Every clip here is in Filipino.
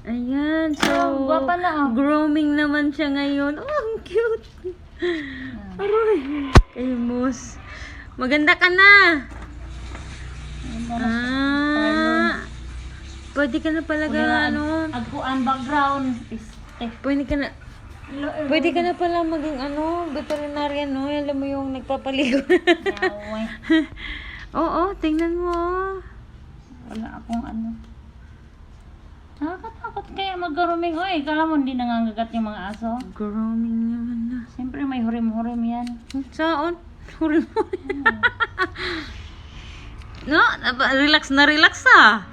Ayan, so, Gwapa na, grooming naman siya ngayon. Oh, ang cute. Aroy, kay Mus. Maganda ka na. Pwede ka na pala Ako ang background. Pwede ka na pala maging veterinarian, no? Alam mo yung nagpapaligo. Oo, tingnan mo. Wala akong Nakakatakot kaya mag-grooming. Oy, kala mo hindi nangangagat yung mga aso? Grooming naman na. Siyempre may hurim-hurim yan. Saan? Hurim-hurim. No, relax na relax ah.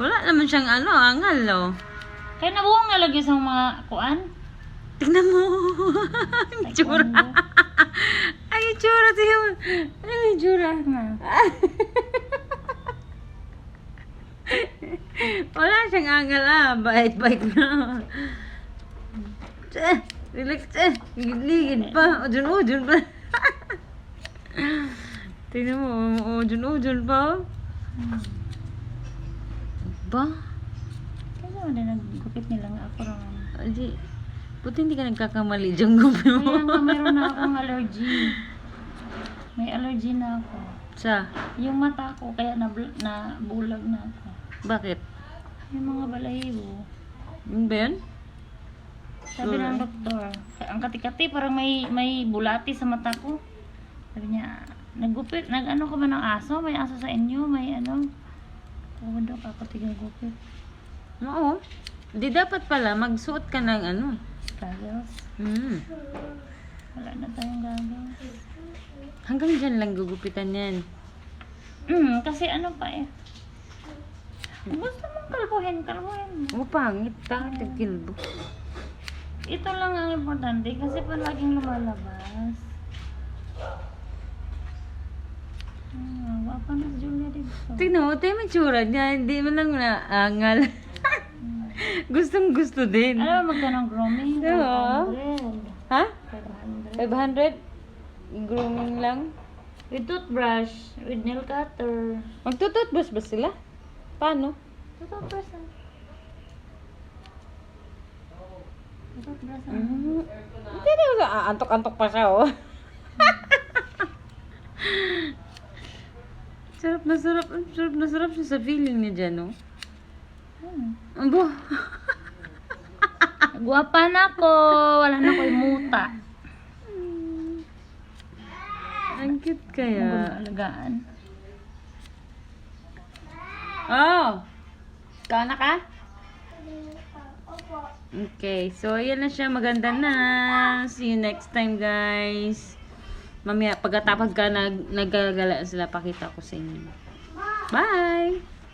Wala naman siyang angal, oh. Kaya nabuhong na lagi sa mga kuan. Tingnan mo. Ang tsura. Ay, yung tsura. Tingnan mo. Ano yung tsura? Wala siyang angal, ah. Bait-bait na. Relax, ligid pa. Ujun pa. Tingnan mo, ujun pa. Ba? Kaya wala naggupit nila nga ako rin. Di, buti hindi ka nagkakamali dyan gupi mo. Kaya nga meron na akong allergy. May allergy na ako. Sa? Yung mata ko, kaya nabulag na ako. Bakit? Yung mga balahibo. Yun ba yun? Sabi ng doktor, ang kati-kati parang may bulati sa mata ko. Sabi niya, naggupit, ka ba ng aso? May aso sa inyo? May Oo, dok, ako tigagupit. Oo. Di dapat pala, magsuot ka ng Goggles. Wala na tayong goggles. Hanggang dyan lang gugupitan yan. Kasi pa eh. Gusto mong kalbuhin mo. Pangit ta, tagkilbo. Ito lang ang importante kasi palaging lumalabas. Wapa na si Julia dito. Tignan mo, tayo may tsura niya. Hindi mo lang naangal. Gustong gusto din. Alam mo magkano grooming? Oo. 500. Ha? 500. 500? Grooming lang? With toothbrush, with nail cutter. Magtututbrush ba sila? Paano? Toothbrush na. Toothbrush na. Hindi na, antok-antok pa siya, oh. Sarap na sarap siya sa feeling niya dyan, oh. Abo. Guwapa na ko. Wala na ko yung muta. Ang cute kaya. Alagaan. Oh! Ikaw na ka? Okay, so yan na siya. Maganda na. See you next time, guys. Mamaya, pagkatapos ka naggagala sila, pakita ko sa inyo. Bye!